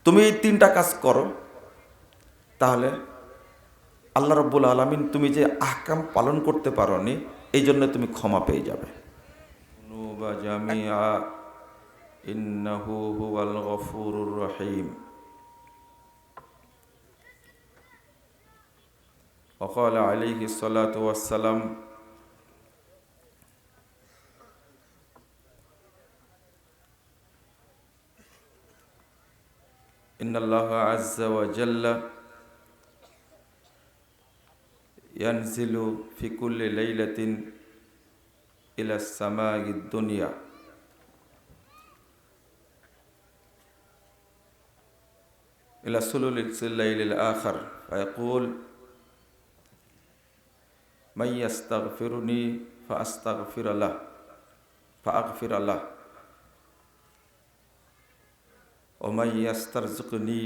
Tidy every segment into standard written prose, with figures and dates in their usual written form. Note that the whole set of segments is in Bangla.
তুমি এই তিনটা কাজ করো, তাহলে আল্লাহ রাব্বুল আলামিন তুমি যে আহকাম পালন করতে পারোনি, এই জন্য তুমি ক্ষমা পেয়ে যাবে। নুবা জামিআ ইন্নাহু হুয়াল গফুরুর রহিম। وقال عليه الصلاة والسلام إن الله عز وجل ينزل في كل ليلة إلى السماء الدنيا إلى ثلث الليل الآخر فيقول من يستغفرني فأستغفر له فأغفر له ومن يسترزقني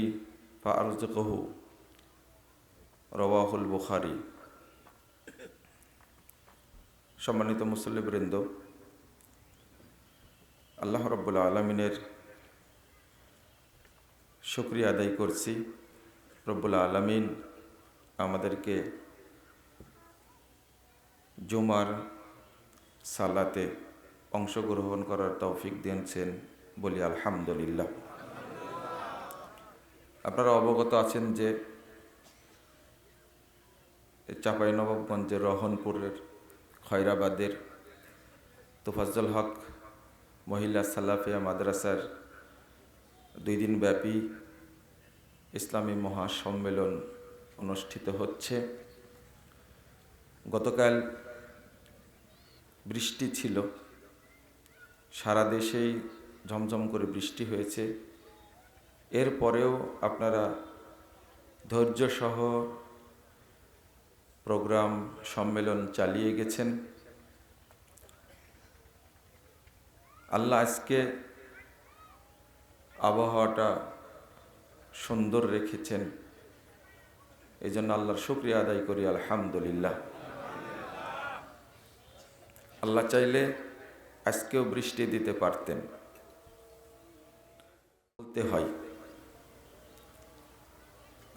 فأرزقه রওয়াহুল বুখারী। সম্মানিত মুসল্লিবৃন্দ, আল্লাহ রাব্বুল আলামিনের শুকরিয়া আদায় করছি। রব্বুল আলামিন আমাদেরকে জুমার সালাতে অংশগ্রহণ করার তৌফিক দিয়েছেন, বলি আলহামদুলিল্লাহ। আপনারা অবগত আছেন যে চাঁপাইনবাবগঞ্জের রহনপুরের খয়রাবাদের তোফাজ্জল হক মহিলা সালাফিয়া মাদ্রাসার 2 দিনব্যাপী ইসলামী মহাসম্মেলন অনুষ্ঠিত হচ্ছে। গতকাল বৃষ্টি ছিল, সারা দেশেই ঝমঝম করে বৃষ্টি হয়েছে। এরপরেও আপনারা ধৈর্যসহ প্রোগ্রাম সম্মেলন চালিয়ে গেছেন। আল্লাহ আজকে আবহাওয়াটা সুন্দর রেখেছেন, এই জন্য আল্লাহর শুকরিয়া আদায় করি আলহামদুলিল্লাহ। আল্লাহ চাইলে আজকেও বৃষ্টি দিতে পারতেন। বলতে হয়,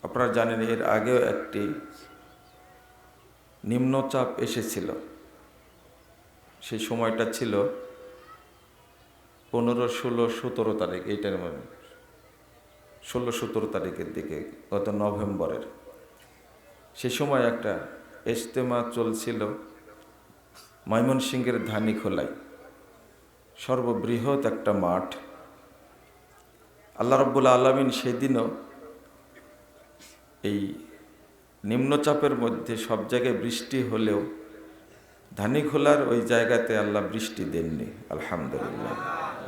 আপনারা জানেন এর আগেও একটি নিম্নচাপ এসেছিল। সেই সময়টা ছিল 15, 16, 17 তারিখ, এইটার মধ্যে 16-17 তারিখের দিকে, গত নভেম্বরের। সেই সময় একটা ইজতেমা চলছিল ময়মনসিংহের ধানীখোলায়, সর্ববৃহৎ একটা মাঠ। আল্লাহ রাব্বুল আলামিন সেদিনও এই নিম্নচাপের মধ্যে সব জায়গায় বৃষ্টি হলেও ধানীখোলার ওই জায়গাতে আল্লাহ বৃষ্টি দেননি। আলহামদুলিল্লাহ,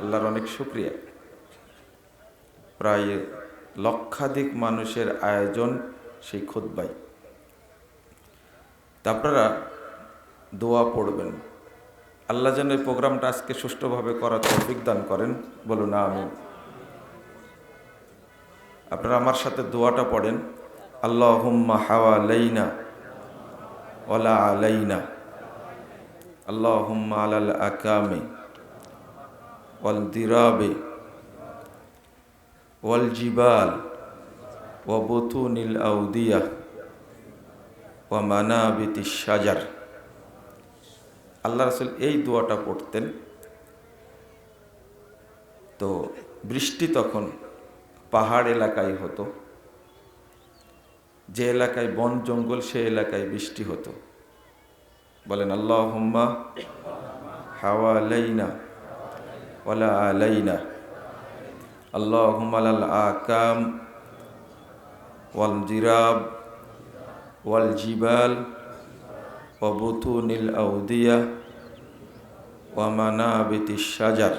আল্লাহর অনেক শুকরিয়া। প্রায় লক্ষাধিক মানুষের আয়োজন সেই খুতবায়। তা আপনারা দোয়া পড়বেন, আল্লাহ যেন এই প্রোগ্রামটা আজকে সুষ্ঠুভাবে করার তৌফিক দান করেন, বলুন আমিন। আপনারা আমার সাথে দোয়াটা পড়েন, আল্লাহুম্মা হাওয়ালাইনা ওয়ালা আলাইনা, আল্লাহুম্মা আলাল আকামি ওয়াল দিরাবি ওয়াল জিবাল ওয়া বুতুনিল আউদিয়া ওয়া মানাবিতিশ শাজার। আল্লাহ রাসূল এই দোয়াটা পড়তেন। তো বৃষ্টি তখন পাহাড় এলাকায় হতো, যে এলাকায় বন জঙ্গল সে এলাকায় বৃষ্টি হতো। বলেন আল্লাহুম্মা হাওয়ালাইনা ওয়ালা আলাইনা, আল্লাহুম্মা আলাল আকাম ওয়াল জিরাব ওয়াল জিবাল ওয়া বুতুনিল আউদিয়া ওয়া মানাবিতিশ শাজার।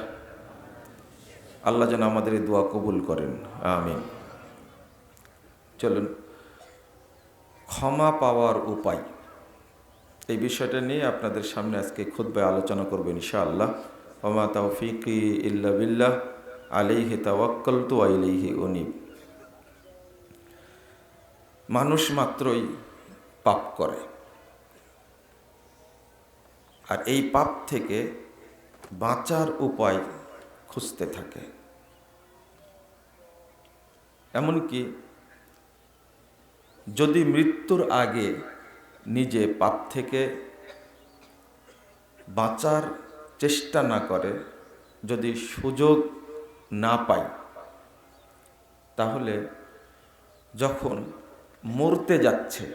আল্লাহ যেন আমাদের এই দোয়া কবুল করেন, আমিন। চলুন, ক্ষমা পাওয়ার উপায়, এই বিষয়টা নিয়ে আপনাদের সামনে আজকে খুতবায় আলোচনা করব ইনশাআল্লাহ। ওয়া মা তাওফীকি ইল্লা বিল্লাহ, আলাইহি তাওয়াক্কালতু ওয়া ইলাইহি উনীব। মানুষ মাত্রই পাপ করে, আর এই পাপ থেকে বাঁচার উপায় খুঁজতে থাকে। এমনকি যদি মৃত্যুর আগে নিজে পাপ থেকে বাঁচার চেষ্টা না করে, যদি সুযোগ না পায়, তাহলে যখন মরতে যাচ্ছে,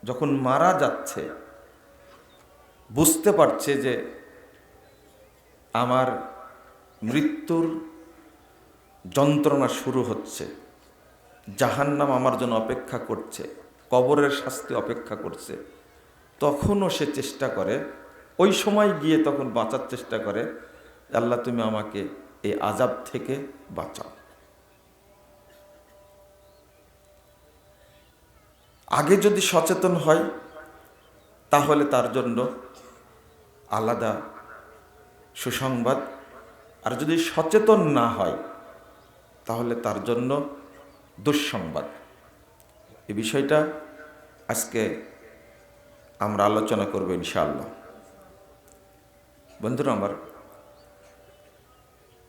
যখন মারা যাচ্ছে, বুঝতে পারছে যে আমার মৃত্যুর যন্ত্রণা শুরু হচ্ছে, জাহান্নাম আমার জন্য অপেক্ষা করছে, কবরের শাস্তি অপেক্ষা করছে, তখনও সে চেষ্টা করে, ওই সময় গিয়ে তখন বাঁচার চেষ্টা করে, আল্লাহ তুমি আমাকে এই আযাব থেকে বাঁচাও। আগে যদি সচেতন হয় তাহলে তার জন্য আলাদা সুসংবাদ, আর যদি সচেতন না হয় তাহলে তার জন্য দুঃসংবাদ। এই বিষয়টা আজকে আমরা আলোচনা করব ইনশাআল্লাহ। বন্ধুরা আমার,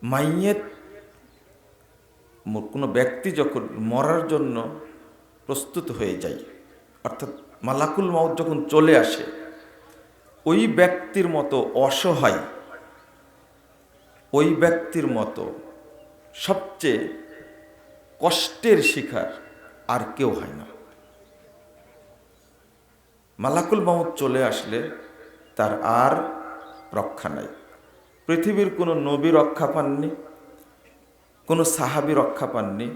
মাইয়েত, কোনো ব্যক্তি যখন মরার জন্য প্রস্তুত হয়ে যায়, অর্থাৎ মালাকুল মউত যখন চলে আসে, ওই ব্যক্তির মতো অসহায়, ওই ব্যক্তির মতো সবচেয়ে কষ্টের শিকার আর কেউ হয় না। মালাকুল মউত চলে আসলে তার আর রক্ষা নাই। পৃথিবীর কোনো নবী রক্ষা পাননি, কোনো সাহাবী রক্ষা পাননি,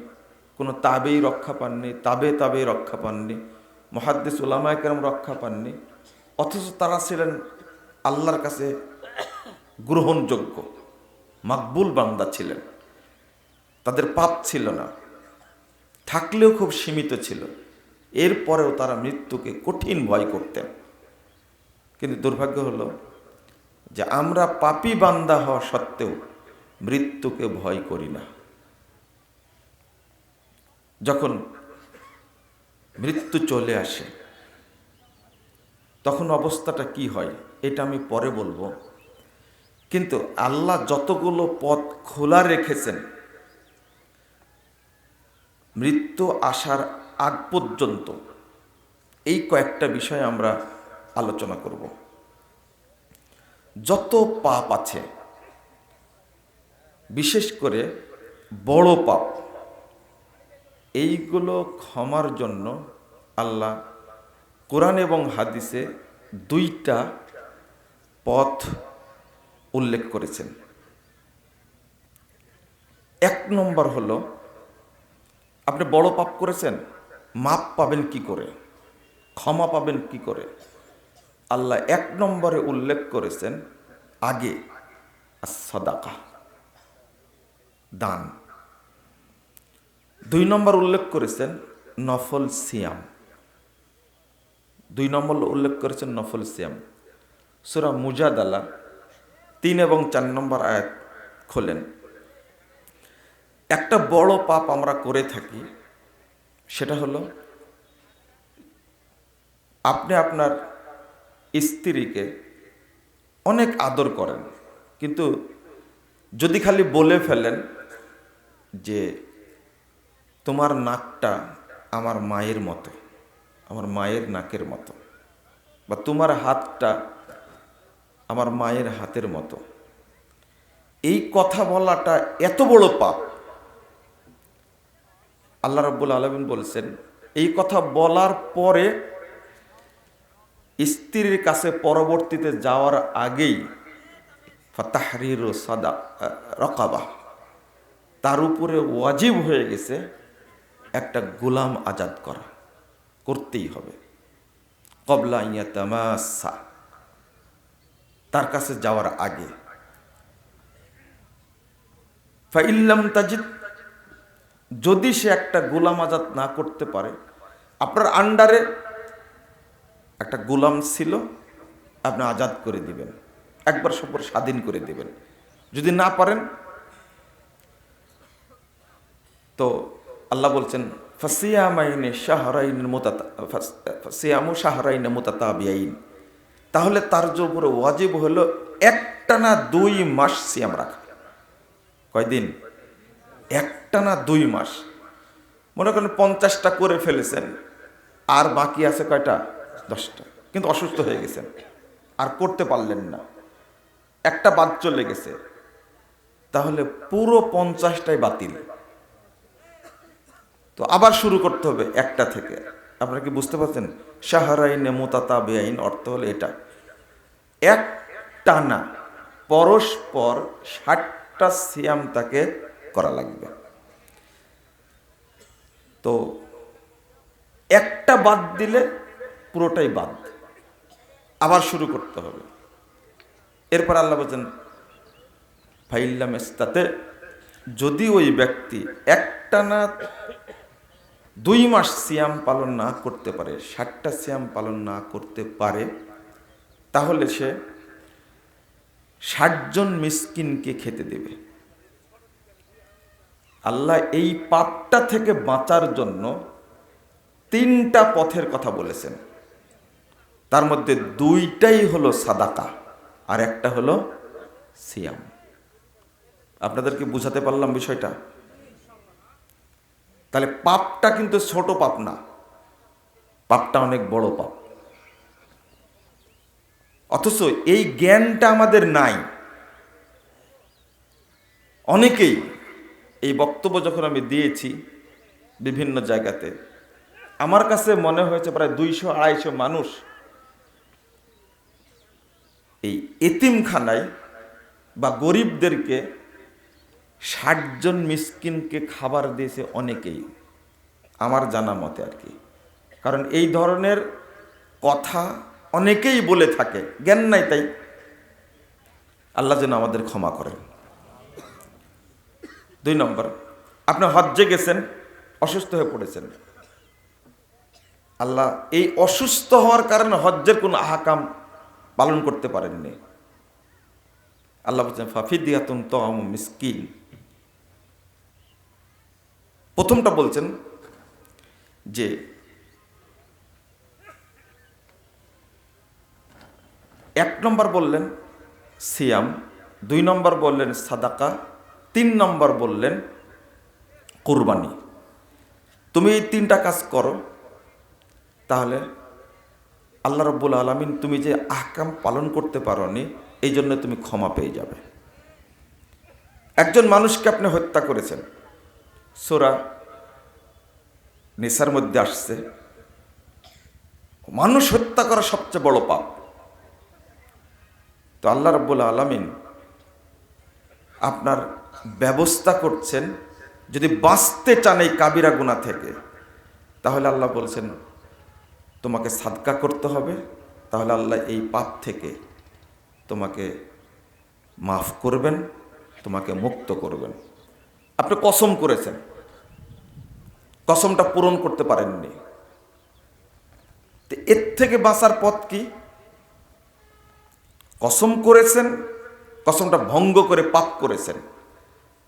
কোনো তাবেই রক্ষা পাননি, তাবেই রক্ষা পাননি, মুহাদ্দিস উলামায়ে কেরাম রক্ষা পাননি, অথচ তারা ছিলেন আল্লাহর কাছে গ্রহণযোগ্য, মাকবুল বান্দা ছিলেন। তাদের পাপ ছিল না, থাকলেও খুব সীমিত ছিল, এরপরেও তারা মৃত্যুকে কঠিন ভয় করতেন। কিন্তু দুর্ভাগ্য হলো যে আমরা পাপী বান্দা হওয়া সত্ত্বেও মৃত্যুকে ভয় করি না। যখন মৃত্যু চলে আসে তখন অবস্থাটা কি হয় এটা আমি পরে বলবো, কিন্তু আল্লাহ যতগুলো পথ খোলা রেখেছেন মৃত্যু আসার আগ পর্যন্ত, এই কয়েকটা বিষয় আমরা আলোচনা করব। যত পাপ আছে, বিশেষ করে বড় পাপ, এইগুলো ক্ষমার জন্য আল্লাহ কোরআন এবং হাদিসে দুইটা পথ উল্লেখ করেছেন। এক নম্বর হলো, আপনি বড় পাপ করেছেন, মাপ পাবেন কি করে, ক্ষমা পাবেন কি করে? আল্লাহ এক নম্বরে উল্লেখ করেছেন আগে সাদাকা, দান। দুই নম্বর উল্লেখ করেছেন নফল সিয়াম। দুই নম্বর উল্লেখ করেছেন নফল সিয়াম। সূরা মুজাদালা 3 এবং 4 নম্বর আয়াত খোলেন। একটা বড় পাপ আমরা করে থাকি, সেটা হলো আপনি আপনার স্ত্রীকে অনেক আদর করেন, কিন্তু যদি খালি বলে ফেলেন যে তোমার নাকটা আমার মায়ের মতো, আমার মায়ের নাকের মতো, বা তোমার হাতটা আমার মায়ের হাতের মতো, এই কথা বলাটা এত বড় পাপ। আল্লাহ রাব্বুল আলামিন বলছেন, এই কথা বলার পরে স্ত্রীর কাছে পরবর্তীতে যাওয়ার আগেই ফাতাহরিরু রাকাবা, তার উপরে ওয়াজিব হয়ে গেছে একটা গোলাম আজাদ করা, করতেই হবে। ক্বাবলা ইয়াতামাসসা, তার কাছে যাওয়ার আগে। ফাইল্লাম তাজিদ, যদি সে একটা গোলাম আজাদ না করতে পারে, আপনার আন্ডারে একটা গোলাম ছিল, আপনি আজাদ করে দিবেন, একবার সফর স্বাধীন করে দিবেন। যদি না পারেন তো আল্লাহ বলছেন ফাসিয়ামু শাহরাইন মুতাতাবিয়াইন, তাহলে তার উপরে ওয়াজিব হলো একটানা 2 মাস সিয়াম রাখা। কয়দিন? একটানা 2 মাস। মনে করেন 50টা করে ফেলেছেন, আর বাকি আছে কয়টা? 10টা। কিন্তু অসুস্থ হয়ে গেছেন, আর করতে পারলেন না, একটা বাদ চলে গেছে, তাহলে পুরো 50টাই বাতিল। তো আবার শুরু করতে হবে একটা থেকে। আপনারা কি বুঝতে পারছেন? শাহরাইনে মুতাতাবিআইন অর্থ হলো এটা, এক টানা পরস্পর 60টা সিয়াম তাকে করা লাগবে। তো একটা বাদ দিলে পুরোটাই বাদ, আবার শুরু করতে হবে। এরপর আল্লাহ বলছেন ফাইল্লাম ইস্তাতে, যদি ওই ব্যক্তি একটানা 2 মাস সিয়াম পালন না করতে পারে, 60টা সিয়াম পালন না করতে পারে, তাহলে সে 60 জন মিসকিনকে খেতে দেবে। আল্লাহ এই পাপটা থেকে বাঁচার জন্য 3টা পথের কথা বলেছেন, তার মধ্যে 2টাই হলো সাদাকা, আর একটা হলো সিয়াম। আপনাদেরকে বুঝাতে পারলাম বিষয়টা? তাহলে পাপটা কিন্তু ছোট পাপ না, পাপটা অনেক বড় পাপ। অথচ এই জ্ঞানটা আমাদের নাই। অনেকেই, এই বক্তব্য যখন আমি দিয়েছি বিভিন্ন জায়গাতে, আমার কাছে মনে হয়েছে প্রায় 200-250 মানুষ এই এতিমখানায় বা গরিবদেরকে 60 জন মিসকিনকে খাবার দিয়েছে অনেকেই, আমার জানা মতে আর কি। কারণ এই ধরনের কথা অনেকেই বলে থাকে, জ্ঞান নাই তাই। আল্লাহ যেন আমাদের ক্ষমা করেন। 2 নম্বর, আপনি হজ্জে গেছেন, অসুস্থ হয়ে পড়েছেন। আল্লাহ এই অসুস্থ হওয়ার কারণে হজ্জের কোন আহকাম পালন করতে পারেননি। আল্লাহ বলছেন ফাফিদিয়াতুন তাআমু মিসকিন। প্রথমটা বলছেন যে 1 নম্বর বললেন সিয়াম, 2 নম্বর বললেন সাদাকা, 3 নম্বর বললেন কুরবানি। তুমি এই 3টা কাজ করো, তাহলে আল্লাহ রাব্বুল আলামিন তুমি যে আহকাম পালন করতে পারোনি, এই জন্য তুমি ক্ষমা পেয়ে যাবে। একজন মানুষকে আপনি হত্যা করেছেন, সূরা নিসার মধ্যে আসছে, মানুষ হত্যা করা সবচেয়ে বড় পাপ। তো আল্লাহ রাব্বুল আলামিন আপনার ব্যবস্থা করছেন, যদি বাঁচতে চান এই কাবিরা গুনাহ থেকে, তাহলে আল্লাহ বলছেন তোমাকে সাদকা করতে হবে, তাহলে আল্লাহ এই পাপ থেকে তোমাকে মাফ করবেন, তোমাকে মুক্ত করবেন। আপনি কসম করেছেন, কসমটা পূরণ করতে পারেননি, তো এর থেকে বাঁচার পথ কি? কসম করেছেন, কসমটা ভঙ্গ করে পাপ করেছেন,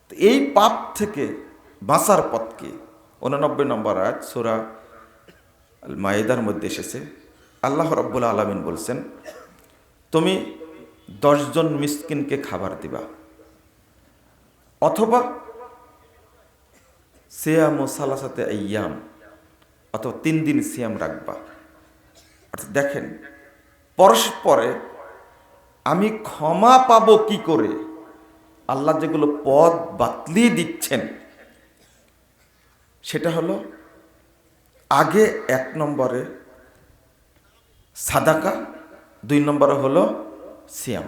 তো এই পাপ থেকে বাঁচার পথ কি? 89 নম্বর আয়াত সূরা আল মাইদার মধ্যে এসেছে, আল্লাহ রাব্বুল আলামিন বলছেন তুমি 10 জন মিসকিনকে খাবার দিবা, অথবা সিয়ামু সালাসাতে আইয়াম, অথবা 3 দিন সিয়াম রাখবা। অর্থাৎ দেখেন, পরস্পরে আমি ক্ষমা পাবো কি করে? আল্লাহ যেগুলো পদ বাতলিয়ে দিচ্ছেন, সেটা হলো আগে 1 নম্বরে সাদাকা, 2 নম্বরে হলো সিয়াম।